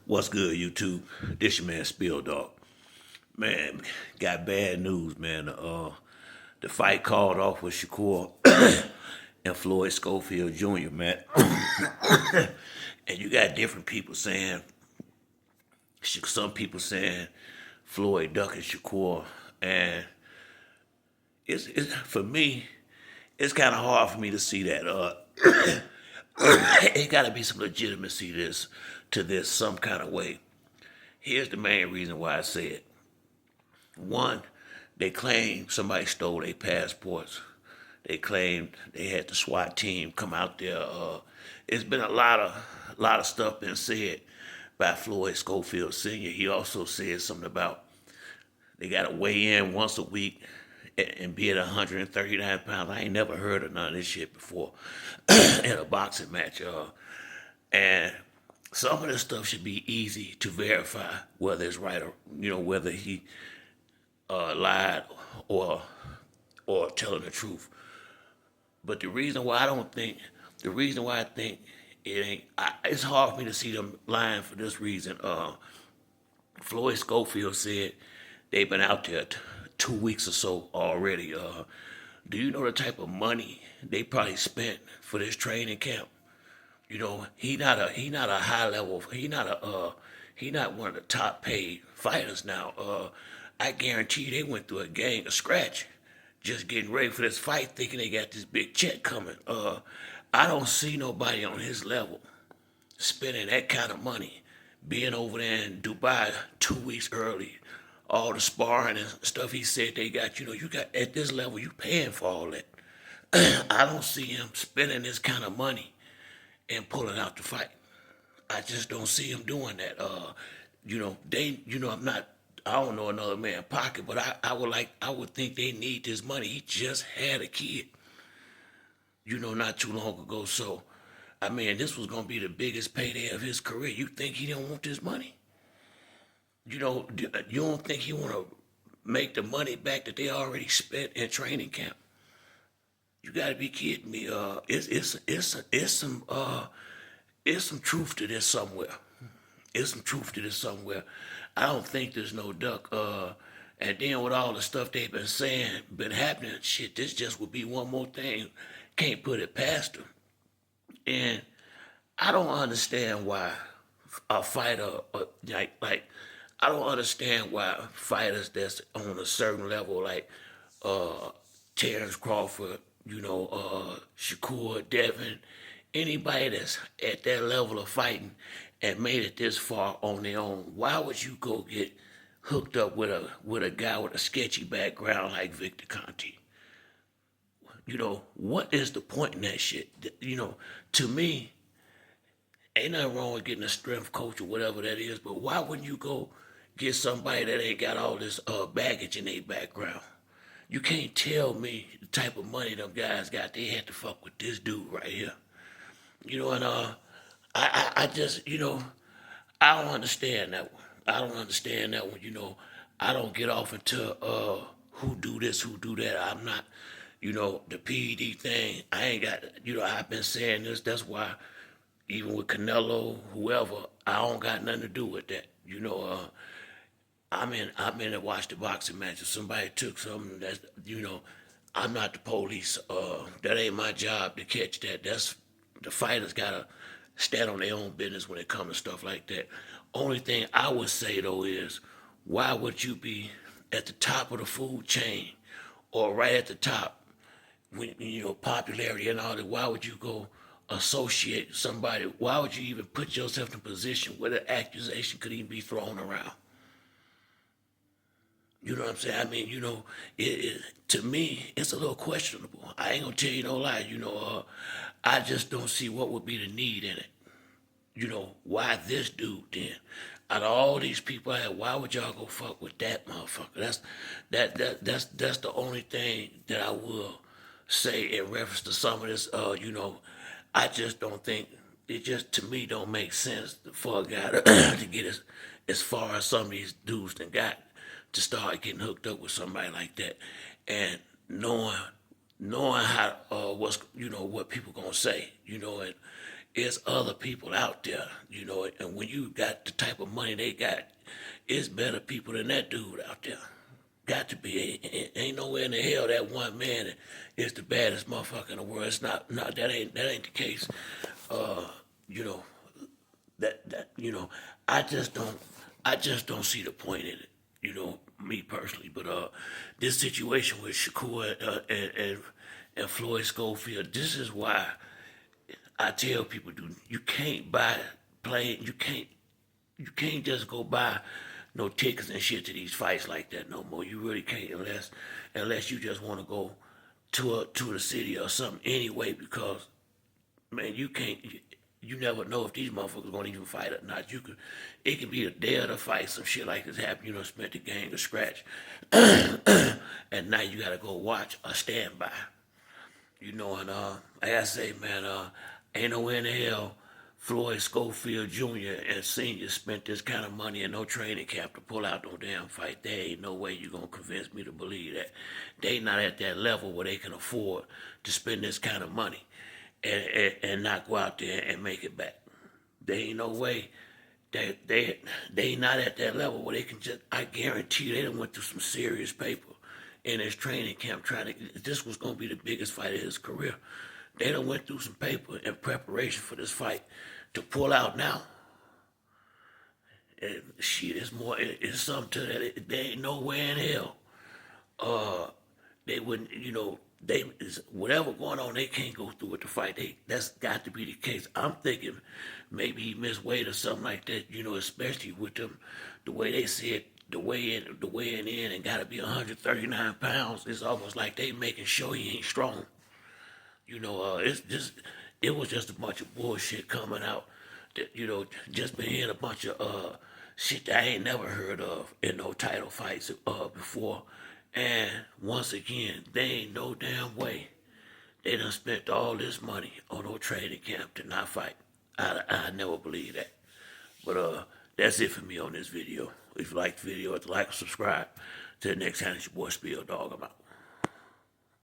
What's good, YouTube? This your man Spill Dog. Man, got bad news, man. The fight called off with Shakur and Floyd Schofield Jr., man. And you got different people saying, some people saying Floyd ducking Shakur, and it's for me, it's kind of hard for me to see that. It got to be some legitimacy to this some kind of way. Here's the main reason why I say it. One, they claim somebody stole their passports. They claimed they had the SWAT team come out there. It's been a lot of stuff been said by Floyd Schofield Sr. He also said something about they got to weigh in once a week and be at 139 pounds. I ain't never heard of none of this shit before in a boxing match. And some of this stuff should be easy to verify whether it's right or whether he lied or telling the truth. But the reason why I think it ain't, it's hard for me to see them lying for this reason. Floyd Schofield said they've been out there 2 weeks or so already. Do you know the type of money they probably spent for this training camp? He not a high level. He not one of the top paid fighters now. I guarantee they went through a gang of scratch just getting ready for this fight, thinking they got this big check coming. I don't see nobody on his level spending that kind of money, being over there in Dubai 2 weeks early, all the sparring and stuff he said they got. You got at this level, you paying for all that. I don't see him spending this kind of money and pulling out the fight. I just don't see him doing that. I'm not. I don't know another man's pocket, but I would think they need this money. He just had a kid, not too long ago. So, I mean, this was gonna be the biggest payday of his career. You think he don't want this money? You don't think he want to make the money back that they already spent in training camp? You got to be kidding me. It's some truth to this somewhere. It's some truth to this somewhere. I don't think there's no duck. And then with all the stuff they've been saying, been happening, shit, this just would be one more thing. Can't put it past them. And I don't understand why a fighter, I don't understand why fighters that's on a certain level, like Terrence Crawford, Shakur, Devin, anybody that's at that level of fighting and made it this far on their own, why would you go get hooked up with a guy with a sketchy background like Victor Conti? What is the point in that shit? To me, ain't nothing wrong with getting a strength coach or whatever that is, but why wouldn't you go get somebody that ain't got all this baggage in their background? You can't tell me the type of money them guys got. They had to fuck with this dude right here. And I just, I don't understand that one. I don't understand that one. I don't get off into who do this, who do that. I'm not, the PED thing. I ain't got, I've been saying this. That's why even with Canelo, whoever, I don't got nothing to do with that. I'm in to watch the boxing match. If somebody took something that's, I'm not the police. That ain't my job to catch that. That's the fighters gotta stand on their own business when it comes to stuff like that. Only thing I would say though is, why would you be at the top of the food chain or right at the top when popularity and all that? Why would you go associate somebody? Why would you even put yourself in a position where the accusation could even be thrown around? You know what I'm saying? I mean, to me, it's a little questionable. I ain't gonna tell you no lie. I just don't see what would be the need in it. Why this dude then? Out of all these people out here, why would y'all go fuck with that motherfucker? That's the only thing that I will say in reference to some of this. I just don't think it just to me don't make sense for a guy to get as far as some of these dudes that got to start getting hooked up with somebody like that, and knowing how what people gonna say, and it's other people out there, you know, and when you got the type of money they got, it's better people than that dude out there. Got to be. Ain't nowhere in the hell that one man is the baddest motherfucker in the world. It's not. No, that ain't the case. You know, that you know, I just don't see the point in it. You know, me personally. But this situation with Shakur and Floyd Schofield, this is why I tell people, dude, you can't buy plane. You can't just go buy no tickets and shit to these fights like that no more. You really can't unless you just want to go to the city or something anyway. Because man, you can't. You never know if these motherfuckers gonna even fight or not. It can be the day of the fight, some shit like this happen. You know, spent the gang to scratch, and now you gotta go watch or stand by. You know, and like I say, man, ain't nowhere in the hell Floyd Schofield Jr. and Sr. spent this kind of money in no training camp to pull out no damn fight. There ain't no way you gonna convince me to believe that. They not at that level where they can afford to spend this kind of money and not go out there and make it back. There ain't no way. They not at that level where they can just. I guarantee you, they done went through some serious paper in his training camp trying to. This was gonna be the biggest fight of his career. They done went through some paper in preparation for this fight to pull out now. And shit, it's more. It's something to that. There ain't nowhere in hell. They wouldn't. You know. Whatever going on, they can't go through with the fight. That's got to be the case. I'm thinking maybe he missed weight or something like that. You know, especially with them, the way they said the weighing in and got to be 139 pounds. It's almost like they making sure he ain't strong. You know, it was just a bunch of bullshit coming out. That, you know, just been hearing a bunch of shit that I ain't never heard of in no title fights before. And once again, they ain't no damn way they done spent all this money on no training camp to not fight. I never believe that. But that's it for me on this video. If you like the video, hit the like and subscribe. Till the next time, it's your boy Spill Dog. I'm out.